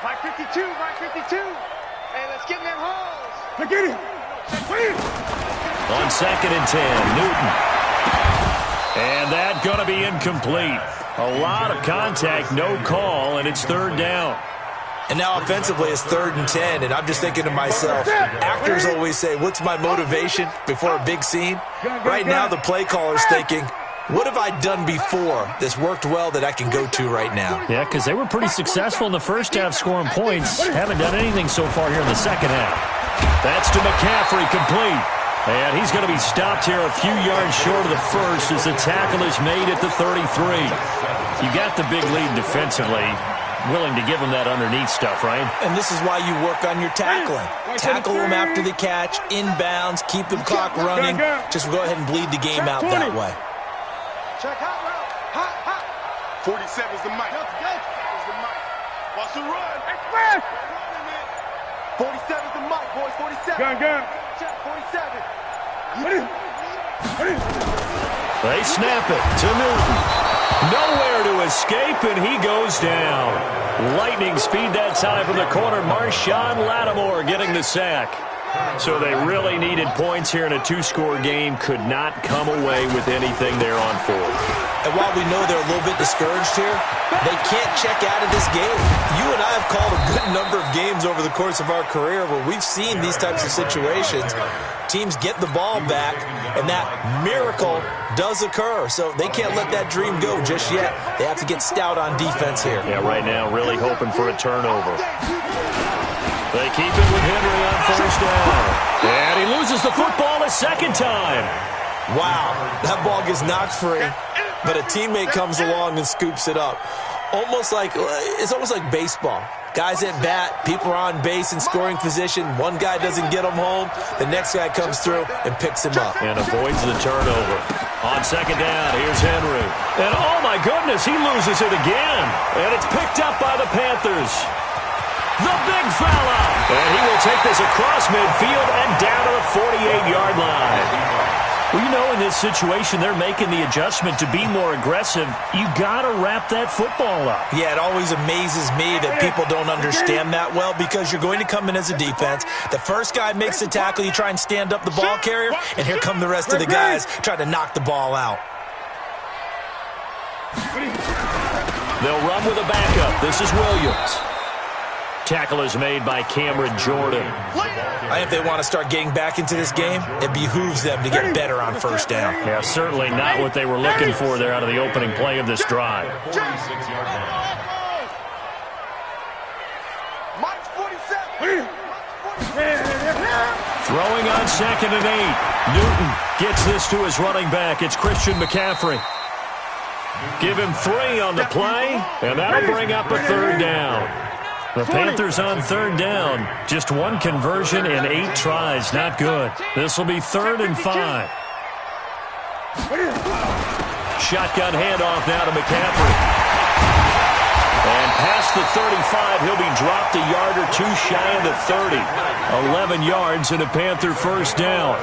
Mike 52, Mike 52. Hey, let's get in them holes. Get it. On 2nd and 10, Newton. And that going to be incomplete. A lot of contact, no call, and it's 3rd down. And now offensively it's 3rd and 10, and I'm just thinking to myself, actors always say, what's my motivation before a big scene? Right now the play caller's thinking, what have I done before that's worked well that I can go to right now? Yeah, because they were pretty successful in the first half scoring points. Haven't done anything so far here in the second half. That's to McCaffrey, complete. And he's going to be stopped here a few yards short of the first as the tackle is made at the 33. You got the big lead defensively. Willing to give him that underneath stuff, right? And this is why you work on your tackling. Tackle them after the catch, inbounds, keep the clock running. Just go ahead and bleed the game out that way. Check hot route. Hot, hot. 47's the mic. Is the mic. Watch the run. Express. 47's the mic, boys. 47. Gun. Check 47. They snap it to Newton. Nowhere to escape, and he goes down. Lightning speed that time from the corner. Marshawn Lattimore getting the sack. So they really needed points here in a 2-score game. Could not come away with anything there on 4th. And while we know they're a little bit discouraged here, they can't check out of this game. You and I have called a good number of games over the course of our career where we've seen these types of situations. Teams get the ball back, and that miracle does occur. So they can't let that dream go just yet. They have to get stout on defense here. Yeah, right now really hoping for a turnover. They keep it with Henry on first down. And he loses the football a second time. Wow, that ball gets knocked free, but a teammate comes along and scoops it up. It's almost like baseball. Guys at bat, people are on base in scoring position. One guy doesn't get him home. The next guy comes through and picks him up. And avoids the turnover. On second down, here's Henry. And oh my goodness, he loses it again. And it's picked up by the Panthers. The big fella. And he will take this across midfield and down to the 48-yard line. Well, you know, in this situation, they're making the adjustment to be more aggressive. You got to wrap that football up. Yeah, it always amazes me that people don't understand that well, because you're going to come in as a defense. The first guy makes the tackle, you try and stand up the ball carrier, and here come the rest of the guys trying to knock the ball out. They'll run with a backup. This is Williams. Tackle is made by Cameron Jordan. I think if they want to start getting back into this game, it behooves them to get better on first down. Yeah, certainly not what they were looking for there out of the opening play of this drive. Throwing on 2nd and 8. Newton gets this to his running back. It's Christian McCaffrey. Give him 3 on the play, and that'll bring up a 3rd down. The Panthers on 3rd down. Just 1 conversion in 8 tries. Not good. This will be 3rd and 5. Shotgun handoff now to McCaffrey. And past the 35, he'll be dropped a yard or 2 shy of the 30. 11 yards and a Panther first down.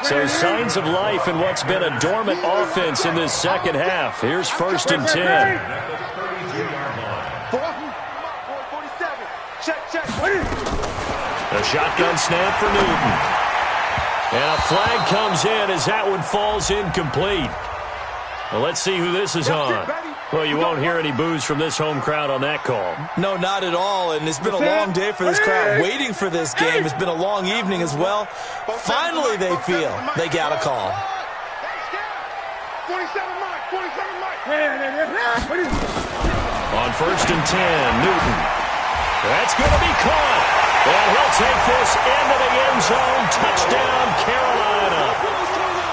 So signs of life in what's been a dormant offense in this second half. Here's 1st and 10. A shotgun snap for Newton. And a flag comes in as that one falls incomplete. Well, let's see who this is on. Well, you won't hear any boos from this home crowd on that call. No, not at all. And it's been a long day for this crowd waiting for this game. It's been a long evening as well. Finally, they feel they got a call. 47 Mike. On 1st and 10, Newton. That's going to be caught. And he'll take this into the end zone. Touchdown, Carolina.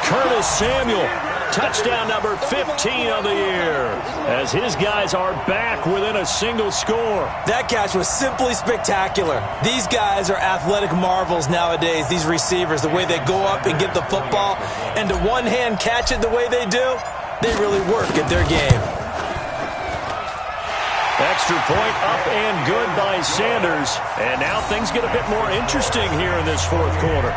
Curtis Samuel, touchdown number 15 of the year, as his guys are back within a single score. That catch was simply spectacular. These guys are athletic marvels nowadays, these receivers, the way they go up and get the football, and to one-hand catch it the way they do, they really work at their game. Extra point up and good by Sanders. And now things get a bit more interesting here in this 4th quarter.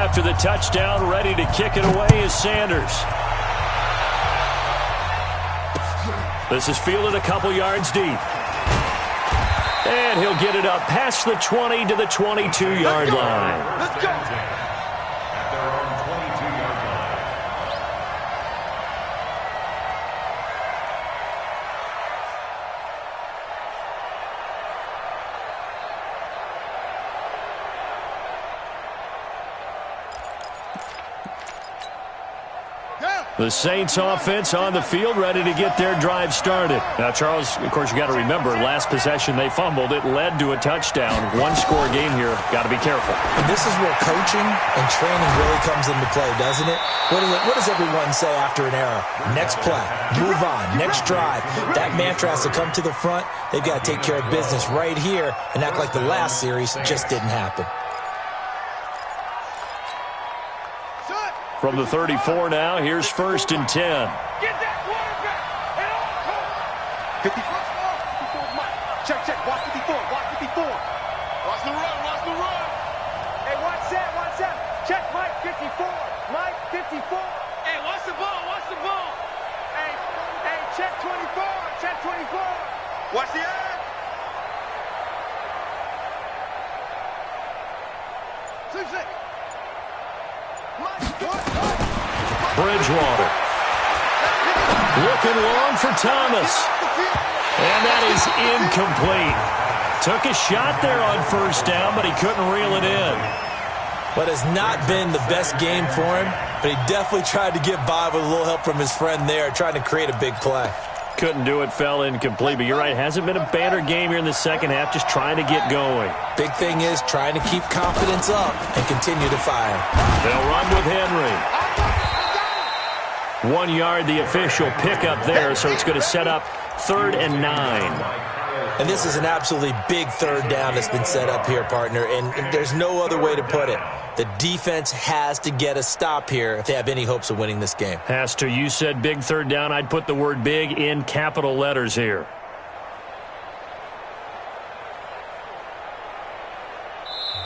After the touchdown, ready to kick it away is Sanders. This is fielded a couple yards deep. And he'll get it up past the 20 to the 22-yard line. Let's go. At their own 22-yard line. The Saints offense on the field, ready to get their drive started. Now, Charles, of course, you got to remember, last possession they fumbled. It led to a touchdown. 1-score game here. Got to be careful. And this is where coaching and training really comes into play, doesn't it? What does everyone say after an error? Next play, move on, next drive. That mantra has to come to the front. They've got to take care of business right here and act like the last series just didn't happen. From the 34 now, here's 1st and 10. Get that quarterback. And all 54 Mike. Check. Watch 54. Watch the run. Hey, watch that. Check Mike 54. Mike 54. Hey, watch the ball. Hey, check 24. Watch the ad. Bridgewater. Looking long for Thomas. And that is incomplete. Took a shot there on 1st down, but he couldn't reel it in. But it's not been the best game for him, but he definitely tried to get by with a little help from his friend there, trying to create a big play. Couldn't do it, fell incomplete. But you're right, hasn't been a banner game here in the second half, just trying to get going. Big thing is trying to keep confidence up and continue to fire. They'll run with Henry. 1 yard, the official pickup there, so it's going to set up 3rd and 9. And this is an absolutely big third down that's been set up here, partner, and there's no other way to put it. The defense has to get a stop here if they have any hopes of winning this game. Has to. You said big third down. I'd put the word big in capital letters here.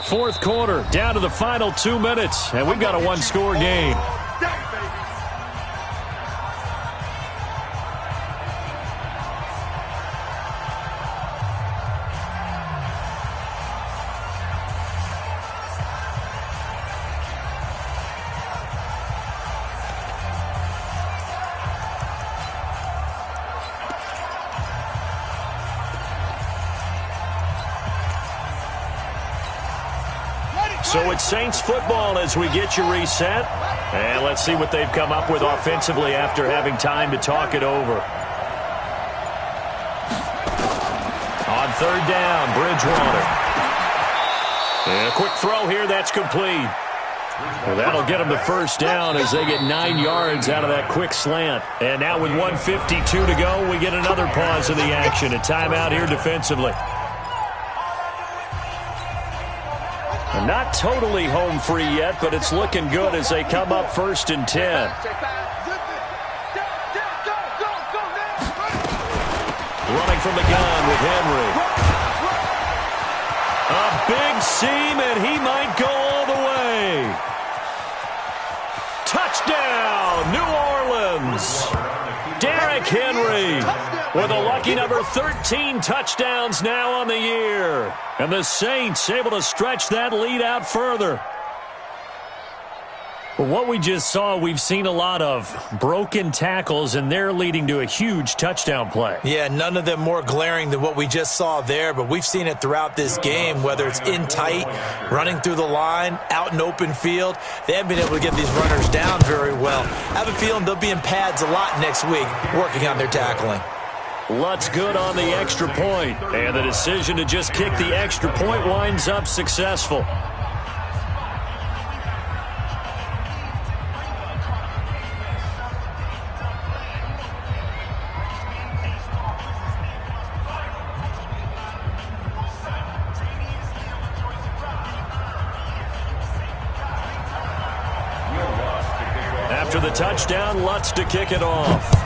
Fourth quarter, down to the final 2 minutes, and we've got a one-score game. So it's Saints football as we get you reset. And let's see what they've come up with offensively after having time to talk it over. On 3rd down, Bridgewater. And a quick throw here, that's complete. Well, that'll get them the first down as they get 9 yards out of that quick slant. And now with 1:52 to go, we get another pause of the action. A timeout here defensively. Not totally home free yet, but it's looking good as they come up 1st and 10. Running from the gun with Henry. A big seam, and he might go all the way. Touchdown, New Orleans. Derrick Henry with a lucky number 13 touchdowns now on the year. And the Saints able to stretch that lead out further. Well, what we just saw, we've seen a lot of broken tackles, and they're leading to a huge touchdown play. Yeah, none of them more glaring than what we just saw there, but we've seen it throughout this game, whether it's in tight, running through the line, out in open field. They haven't been able to get these runners down very well. I have a feeling they'll be in pads a lot next week working on their tackling. Lutz good on the extra point, and the decision to just kick the extra point winds up successful. After the touchdown, Lutz to kick it off.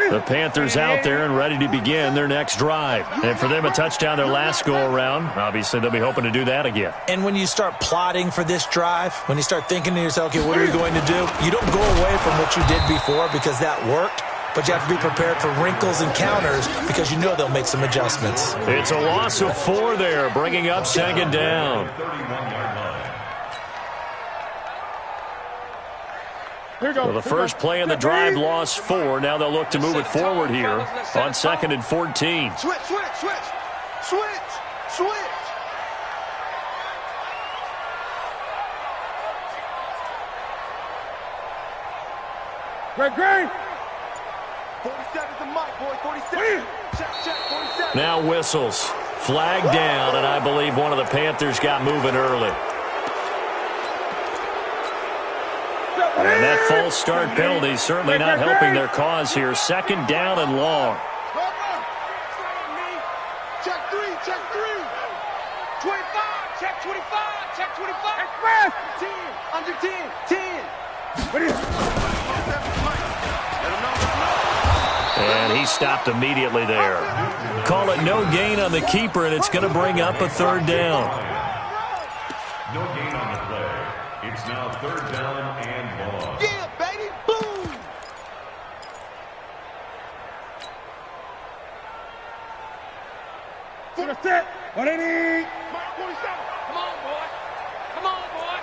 The Panthers out there and ready to begin their next drive. And for them, a touchdown their last go-around. Obviously, they'll be hoping to do that again. And when you start plotting for this drive, when you start thinking to yourself, okay, what are you going to do? You don't go away from what you did before because that worked, but you have to be prepared for wrinkles and counters because you know they'll make some adjustments. It's a loss of 4 there, bringing up 2nd down. Well, the first play in the drive lost 4. Now they'll look to move it forward here on 2nd and 14. Switch. Great. 47's the mic, boy. 47. Check, 47. Now whistles. Flag down, and I believe one of the Panthers got moving early. And that false start penalty certainly not helping their cause here. 2nd down and long. Check 3. 25. Check 25. Express. 10. Under 10. 10. And he stopped immediately there. Call it no gain on the keeper, and it's going to bring up a 3rd down. No gain on the play. It's now 3rd down and long. Yeah, baby. Boom. To the set. 180. Come on, boy.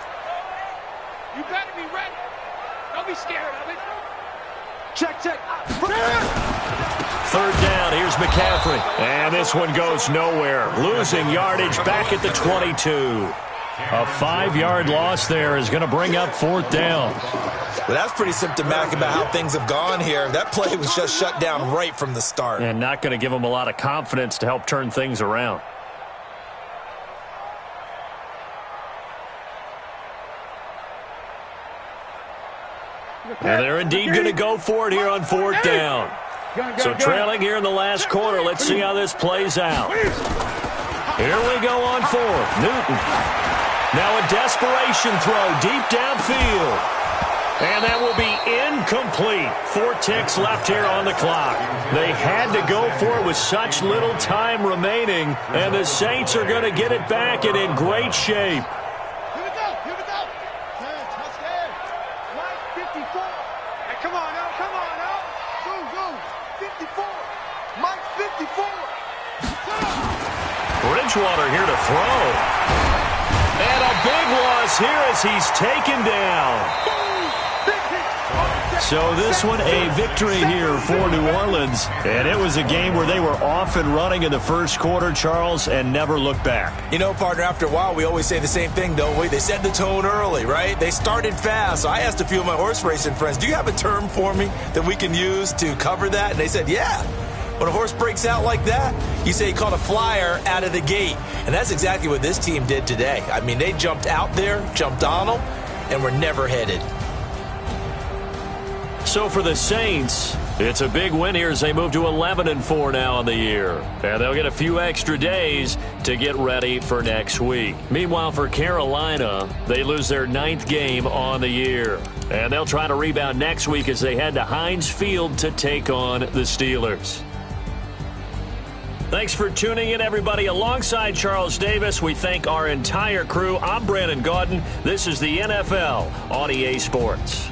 You better be ready. Don't be scared of it. Check, check. Third down, here's McCaffrey. And this one goes nowhere. Losing yardage back at the 22. A 5-yard loss there is going to bring up fourth down. Well, that's pretty symptomatic about how things have gone here. That play was just shut down right from the start. And not going to give them a lot of confidence to help turn things around. And they're indeed going to go for it here on fourth down. So trailing here in the last quarter. Let's see how this plays out. Here we go on fourth. Newton. Now a desperation throw deep downfield. And that will be incomplete. 4 ticks left here on the clock. They had to go for it with such little time remaining. And the Saints are going to get it back and in great shape. Here we go. Here we go. Touchdown. Mike 54. Hey, come on now. Come on now. Go. 54. Mike 54. Bridgewater here to throw. And a big loss here as he's taken down. So this one a victory here for New Orleans. And it was a game where they were off and running in the first quarter, Charles, and never looked back. You know, partner, after a while, we always say the same thing, don't we? They set the tone early, right? They started fast. So I asked a few of my horse racing friends, do you have a term for me that we can use to cover that? And they said, yeah. When a horse breaks out like that, you say he caught a flyer out of the gate. And that's exactly what this team did today. I mean, they jumped out there, jumped on them, and were never headed. So for the Saints, it's a big win here as they move to 11-4 now on the year. And they'll get a few extra days to get ready for next week. Meanwhile, for Carolina, they lose their 9th game on the year. And they'll try to rebound next week as they head to Heinz Field to take on the Steelers. Thanks for tuning in, everybody. Alongside Charles Davis, we thank our entire crew. I'm Brandon Gaudin. This is the NFL on EA Sports.